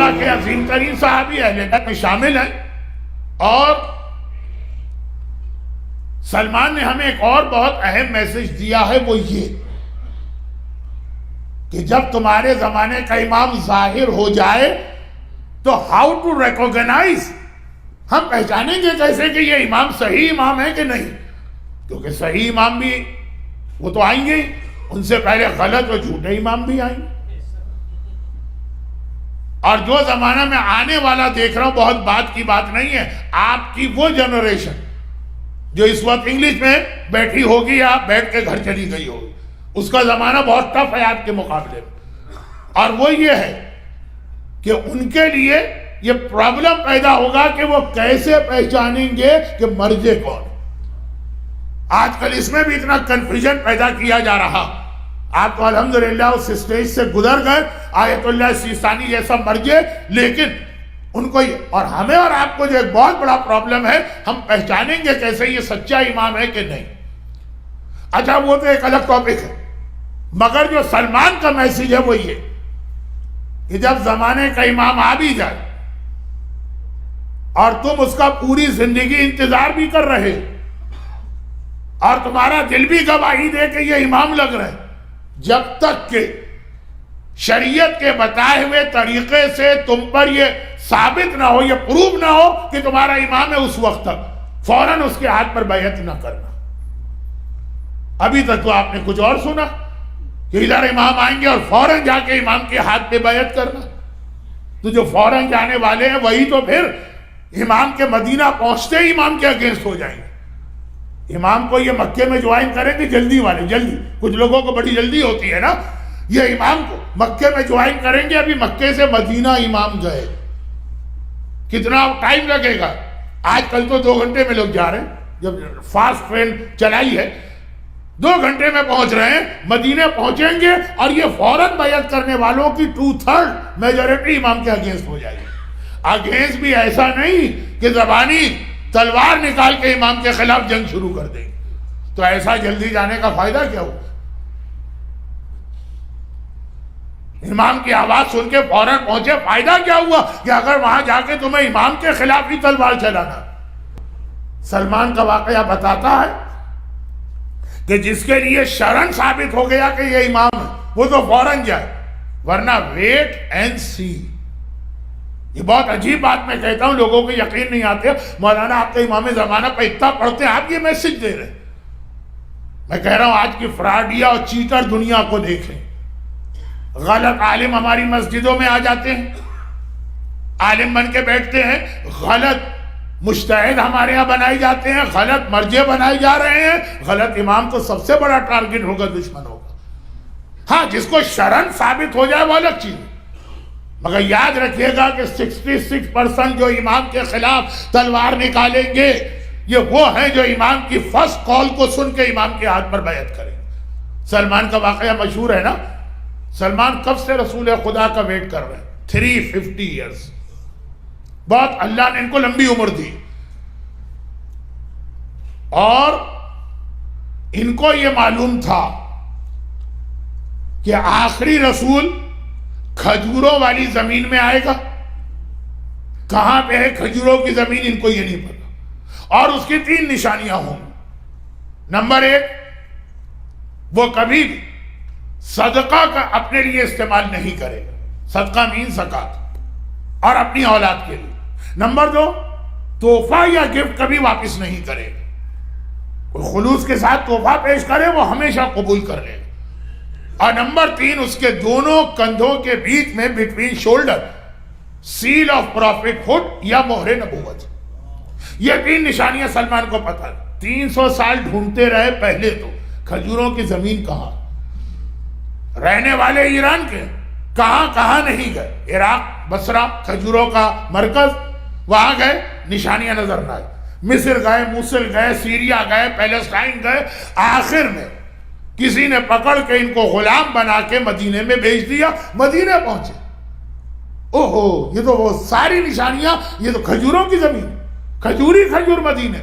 اللہ کے عظیم ترین صحابی اہل بیت میں شامل ہیں. اور سلمان نے ہمیں ایک اور بہت اہم میسج دیا ہے، وہ یہ کہ جب تمہارے زمانے کا امام ظاہر ہو جائے تو ہاؤ ٹو ریکوگنائز، ہم پہچانیں گے کیسے کہ یہ امام صحیح امام ہے کہ نہیں؟ کیونکہ صحیح امام بھی وہ تو آئیں گے، ان سے پہلے غلط اور جھوٹے امام بھی آئیں گے. اور جو زمانہ میں آنے والا دیکھ رہا ہوں، بہت بات کی بات نہیں ہے، آپ کی وہ جنریشن جو اس وقت انگلش میں بیٹھی ہوگی یا بیٹھ کے گھر چلی گئی ہوگی، اس کا زمانہ بہت ٹف ہے آپ کے مقابلے میں. اور وہ یہ ہے کہ ان کے لیے یہ پرابلم پیدا ہوگا کہ وہ کیسے پہچانیں گے کہ مرجع کون. آج کل اس میں بھی اتنا کنفیوژن پیدا کیا جا رہا. آپ تو الحمدللہ اس اسٹیج سے گزر گئے، آیت اللہ سیستانی جیسا مرجع، لیکن ان کو اور ہمیں اور آپ کو جو ایک بہت بڑا پرابلم ہے، ہم پہچانیں گے کیسے یہ سچا امام ہے کہ نہیں. اچھا وہ تو ایک الگ ٹاپک ہے، مگر جو سلمان کا میسیج ہے وہ یہ کہ جب زمانے کا امام آ بھی جائے اور تم اس کا پوری زندگی انتظار بھی کر رہے اور تمہارا دل بھی گواہی دے کہ یہ امام لگ رہے، جب تک کہ شریعت کے بتائے ہوئے طریقے سے تم پر یہ ثابت نہ ہو، یہ پروف نہ ہو کہ تمہارا امام ہے، اس وقت تک فوراً اس کے ہاتھ پر بیعت نہ کرنا. ابھی تک تو آپ نے کچھ اور سنا کہ ادھر امام آئیں گے اور فوراً جا کے امام کے ہاتھ پہ بیعت کرنا. تو جو فوراً جانے والے ہیں وہی تو پھر امام کے مدینہ پہنچتے ہی امام کے اگینسٹ ہو جائیں گے. امام کو یہ مکے میں جوائن کریں گے جلدی والے، جلدی، کچھ لوگوں کو بڑی جلدی ہوتی ہے نا، یہ امام کو مکے میں جوائن کریں گے. ابھی مکے سے مدینہ امام گئے، کتنا ٹائم لگے گا؟ آج کل تو 2 گھنٹے میں لوگ جا رہے ہیں، جب فاسٹ ٹرین چلائی ہے 2 گھنٹے میں پہنچ رہے ہیں، مدینے پہنچیں گے اور یہ فوراً بیعت کرنے والوں کی 2/3 میجورٹی امام کے اگینسٹ ہو جائے گی. اگینسٹ بھی ایسا نہیں کہ زبانی تلوار نکال کے امام کے خلاف جنگ شروع کر دیں. تو ایسا جلدی جانے کا فائدہ کیا ہوا؟ امام کی آواز سن کے فوراً پہنچے، فائدہ کیا ہوا کہ اگر وہاں جا کے تمہیں امام کے خلاف ہی تلوار چلانا. سلمان کا واقعہ بتاتا ہے کہ جس کے لیے شرن ثابت ہو گیا کہ یہ امام ہے وہ تو فوراً جائے، ورنہ ویٹ اینڈ سی. یہ بہت عجیب بات میں کہتا ہوں، لوگوں کو یقین نہیں آتے. مولانا آپ تو امام زمانہ پہ اتنا پڑھتے ہیں، آپ یہ میسج دے رہے ہیں. میں کہہ رہا ہوں آج کی فراڈیا اور چیٹر دنیا کو دیکھیں. غلط عالم ہماری مسجدوں میں آ جاتے ہیں، عالم بن کے بیٹھتے ہیں، غلط مجتہد ہمارے یہاں بنائے جاتے ہیں، غلط مرجع بنائے جا رہے ہیں. غلط امام تو سب سے بڑا ٹارگٹ ہوگا، دشمن ہوگا. ہاں جس کو شرن ثابت ہو جائے وہ الگ چیز ہے، مگر یاد رکھیے گا کہ 66% جو امام کے خلاف تلوار نکالیں گے یہ وہ ہیں جو امام کی فرسٹ کال کو سن کے امام کے ہاتھ پر بیعت کریں. سلمان کا واقعہ مشہور ہے نا. سلمان کب سے رسول خدا کا ویٹ کر رہے ہیں؟ 350 ایئرز. بہت اللہ نے ان کو لمبی عمر دی، اور ان کو یہ معلوم تھا کہ آخری رسول کھجوروں والی زمین میں آئے گا. کہاں پہ ہے کھجوروں کی زمین ان کو یہ نہیں پتا، اور اس کی 3 نشانیاں ہوں. نمبر 1، وہ کبھی بھی صدقہ کا اپنے لیے استعمال نہیں کرے گا، صدقہ مین زکات، اور اپنی اولاد کے لیے. نمبر 2، تحفہ یا گفٹ کبھی واپس نہیں کرے گا. کوئی خلوص کے ساتھ تحفہ پیش کرے وہ ہمیشہ قبول کر لے گا. اور نمبر 3، اس کے دونوں کندھوں کے بیچ میں between shoulder seal of prophethood یا مہر نبوت. یہ 3 نشانیاں سلمان کو پتہ. 300 سال ڈھونڈتے رہے پہلے تو کھجوروں کی زمین کہاں. رہنے والے ایران کے کہاں نہیں گئے. عراق بصرہ کھجوروں کا مرکز، وہاں گئے نشانیاں نظر نہ آئی. مصر گئے، موصل گئے، سیریا گئے، پیلسٹائن گئے. آخر میں کسی نے پکڑ کے ان کو غلام بنا کے مدینے میں بھیج دیا. مدینے پہنچے، اوہو یہ تو وہ ساری نشانیاں، یہ تو کھجوروں کی زمین، کھجوری کھجور مدینے.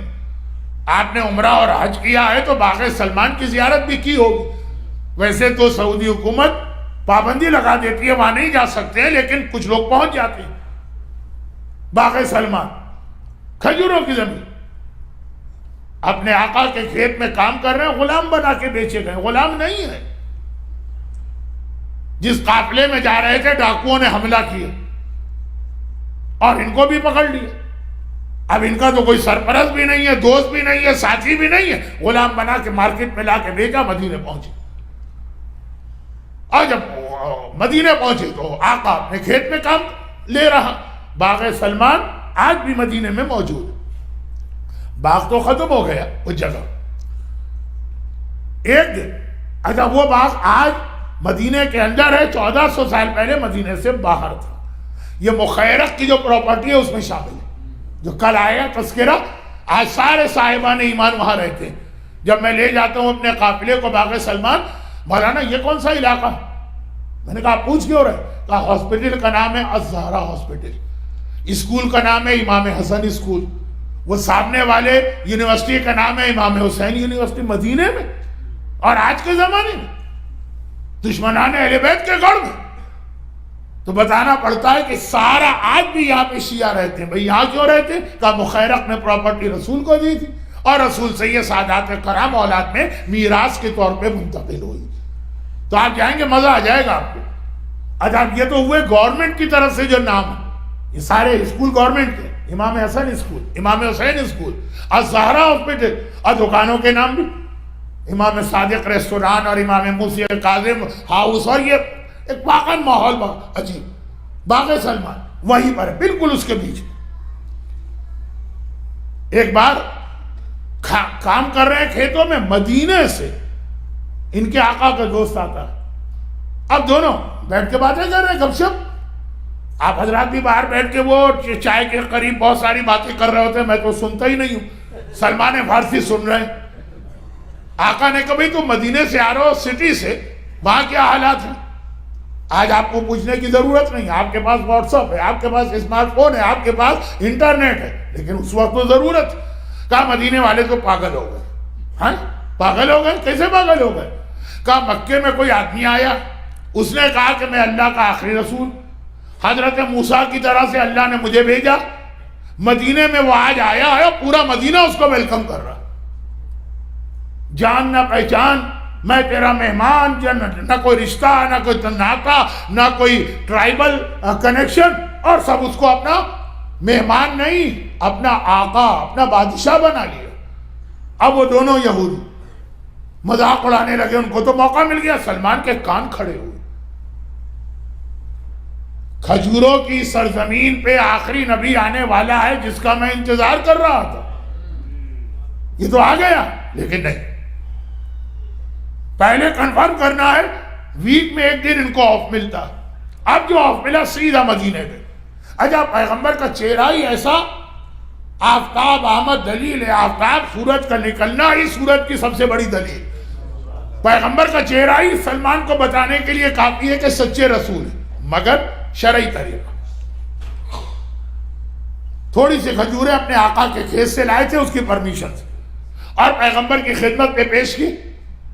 آپ نے عمرہ اور حج کیا ہے تو باغ سلمان کی زیارت بھی کی ہوگی. ویسے تو سعودی حکومت پابندی لگا دیتی ہے وہاں نہیں جا سکتے ہیں، لیکن کچھ لوگ پہنچ جاتے ہیں۔ باغ سلمان کھجوروں کی زمین، اپنے آقا کے کھیت میں کام کر رہے ہیں، غلام بنا کے بیچے گئے، غلام نہیں ہے۔ جس قافلے میں جا رہے تھے ڈاکوؤں نے حملہ کیا اور ان کو بھی پکڑ لیا۔ اب ان کا تو کوئی سرپرست بھی نہیں ہے، دوست بھی نہیں ہے، ساتھی بھی نہیں ہے، غلام بنا کے مارکیٹ میں لا کے بیچا، مدینے پہنچے۔ اور جب مدینے پہنچے تو آقا اپنے کھیت میں کام لے رہا۔ باغ سلمان آج بھی مدینے میں موجود ہے، باغ تو ختم ہو گیا اس جگہ۔ ایک دن اچھا وہ باغ آج مدینے کے اندر ہے، 1400 سال پہلے مدینے سے باہر تھا۔ یہ مخیرق کی جو پراپرٹی ہے اس میں شامل ہے، جو کل آیا تذکرہ۔ آج سارے صاحبان ایمان وہاں رہتے ہیں۔ جب میں لے جاتا ہوں اپنے قافلے کو باغ سلمان، مولانا یہ کون سا علاقہ؟ میں نے کہا پوچھ کیوں رہے؟ کہا ہاسپٹل کا نام ہے الزہرا ہاسپٹل، اسکول کا نام ہے امام حسن اسکول، وہ سامنے والے یونیورسٹی کا نام ہے امام حسین یونیورسٹی، مدینے میں۔ اور آج کے زمانے میں دشمنان اہل بیت کے گڑھ میں تو بتانا پڑتا ہے کہ سارا آج بھی یہاں پہ شیعہ رہتے ہیں۔ بھئی یہاں کیوں رہتے ہیں؟ کہا مخیرق نے پراپرٹی رسول کو دی تھی اور رسول سے یہ سادات کرام اولاد میں میراث کے طور پہ منتقل ہوئی۔ تو آپ جائیں گے مزہ آ جائے گا آپ کو۔ اچھا یہ تو ہوئے گورنمنٹ کی طرف سے جو نام ہے، یہ سارے اسکول گورنمنٹ کے، امام حسن اسکول، امام حسین اسکول، الزہرا ہاسپٹل، اور دکانوں کے نام بھی امام صادق ریسٹوران اور امام موسی کاظم ہاؤس، اور یہ ایک واقعی ماحول عجیب۔ باغ سلمان وہیں پر ہے، بالکل اس کے بیچ۔ ایک بار کام کر رہے ہیں کھیتوں میں، مدینے سے ان کے آقا کا دوست آتا ہے۔ اب دونوں بیٹھ کے باتیں کر رہے ہیں، گپ شپ۔ آپ حضرات بھی باہر بیٹھ کے وہ چائے کے قریب بہت ساری باتیں کر رہے ہوتے ہیں، میں تو سنتا ہی نہیں ہوں، سلمان فارسی سن رہے ہیں۔ آقا نے کہا بھئی تم مدینے سے آ رہے ہو، سٹی سے، وہاں کیا حالات ہیں؟ آج آپ کو پوچھنے کی ضرورت نہیں، آپ کے پاس واٹس ایپ ہے، آپ کے پاس اسمارٹ فون ہے، آپ کے پاس انٹرنیٹ ہے، لیکن اس وقت تو ضرورت۔ کہا مدینے والے تو پاگل ہو گئے۔ ہاں پاگل ہو گئے؟ کیسے پاگل ہو گئے؟ کہا مکے میں کوئی آدمی آیا، اس نے کہا کہ میں اللہ کا آخری رسول، حضرت موسیٰ کی طرح سے اللہ نے مجھے بھیجا۔ مدینے میں وہ آج آیا ہے، پورا مدینہ اس کو ویلکم کر رہا، جان نہ پہچان، میں تیرا مہمان، نہ کوئی رشتہ، نہ کوئی ناتا، نہ کوئی ٹرائبل کنیکشن، اور سب اس کو اپنا مہمان نہیں، اپنا آقا، اپنا بادشاہ بنا لیا۔ اب وہ دونوں یہودی مذاق اڑانے لگے، ان کو تو موقع مل گیا، سلمان کے کان کھڑے ہوئے۔ کھجوروں کی سرزمین پہ آخری نبی آنے والا ہے جس کا میں انتظار کر رہا تھا، یہ تو آ گیا، لیکن نہیں، پہلے کنفرم کرنا ہے۔ ویک میں ایک دن ان کو آف ملتا، اب جو آف ملا سیدھا مدینے میں۔ اچھا پیغمبر کا چہرہ ہی ایسا، آفتاب آمد دلیل ہے، آفتاب سورج کا نکلنا ہی سورج کی سب سے بڑی دلیل۔ پیغمبر کا چہرہ ہی سلمان کو بتانے کے لیے کافی ہے کہ سچے رسول ہیں، مگر شرعی طریقہ۔ تھوڑی سی کھجوریں اپنے آقا کے کھیت سے لائے تھے اس کی پرمیشن سے، اور پیغمبر کی خدمت پہ پیش کی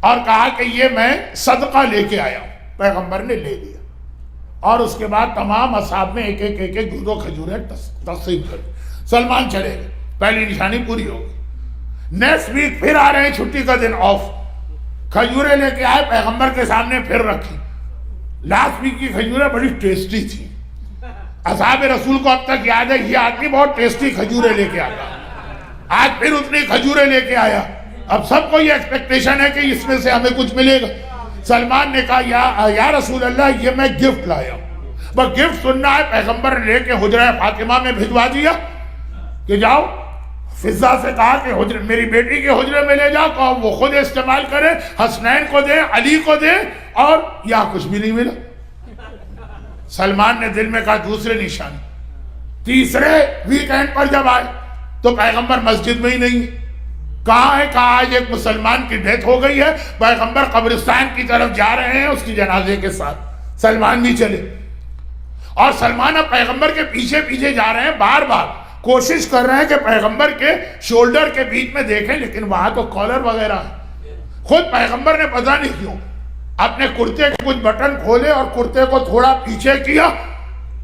اور کہا کہ یہ میں صدقہ لے کے آیا ہوں۔ پیغمبر نے لے لیا، اور اس کے بعد تمام اصحاب میں ایک ایک دو کھجوریں تقسیم کر دی۔ سلمان چلے گئے، پہلی نشانی پوری ہو گئی۔ نیکسٹ ویک پھر آ رہے ہیں، چھٹی کا دن آف، کھجوریں لے کے آئے، پیغمبر کے سامنے پھر رکھی۔ لاسٹ ویک کی کھجوریں بڑی ٹیسٹی تھی، اصحاب رسول کو اب تک یاد ہے یہ آدمی بہت ٹیسٹی کھجوریں لے کے آتا، آج پھر اتنی کھجوریں لے کے آیا۔ اب سب کو یہ ایکسپیکٹیشن ہے کہ اس میں سے ہمیں کچھ ملے گا۔ سلمان نے کہا یا رسول اللہ یہ میں گفٹ لایا ہوں، بس گفٹ سننا ہے۔ پیغمبر نے لے کے حجرہ فاطمہ میں بھجوا دیا کہ جاؤ، فضہ سے کہا کہ میری بیٹی کے حجرے میں لے جاؤ، کہا وہ خود استعمال کرے، حسنین کو دے، علی کو دے، اور یہاں کچھ بھی نہیں ملا۔ سلمان نے دل میں کہا دوسرے نشانی۔ تیسرے ویکینڈ پر جب آئے تو پیغمبر مسجد میں ہی نہیں، کہاں ہے؟ کہا آج ایک مسلمان کی ڈیتھ ہو گئی ہے، پیغمبر قبرستان کی طرف جا رہے ہیں اس کی جنازے کے ساتھ۔ سلمان بھی چلے، اور سلمان اب پیغمبر کے پیچھے پیچھے جا رہے ہیں، بار بار کوشش کر رہے ہیں کہ پیغمبر کے شولڈر کے بیچ میں دیکھیں، لیکن وہاں تو کالر وغیرہ ہے۔ خود پیغمبر نے پتہ نہیں کیوں اپنے کرتے کے کچھ بٹن کھولے اور کرتے کو تھوڑا پیچھے کیا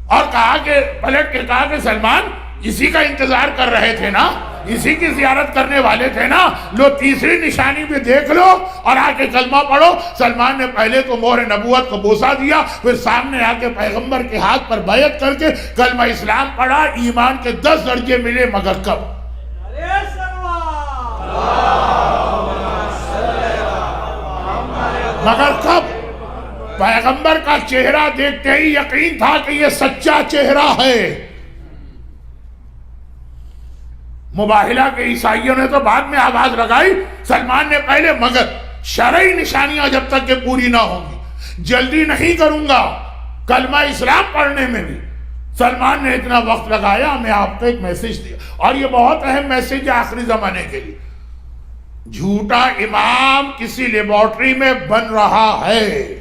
اور کہا کہ پلٹ کے کہا کہ سلمان اسی کا انتظار کر رہے تھے نا، اسی کی زیارت کرنے والے تھے نا، لو تیسری نشانی بھی دیکھ لو اور آ کے کلمہ پڑھو۔ سلمان نے پہلے تو مہر نبوت کو بوسہ دیا، پھر سامنے آ کے پیغمبر کے ہاتھ پر بیعت کر کے کلمہ اسلام پڑھا۔ ایمان کے 10 درجے ملے، مگر کب؟ مگر کب؟ پیغمبر کا چہرہ دیکھتے ہی یقین تھا کہ یہ سچا چہرہ ہے۔ مباہلہ کے عیسائیوں نے تو بعد میں آواز لگائی، سلمان نے پہلے مگر شرعی نشانیاں جب تک کہ پوری نہ ہوں گی جلدی نہیں کروں گا۔ کلمہ اسلام پڑھنے میں بھی سلمان نے اتنا وقت لگایا۔ میں آپ کو ایک میسج دیا اور یہ بہت اہم میسج ہے آخری زمانے کے لیے۔ جھوٹا امام کسی لیبارٹری میں بن رہا ہے۔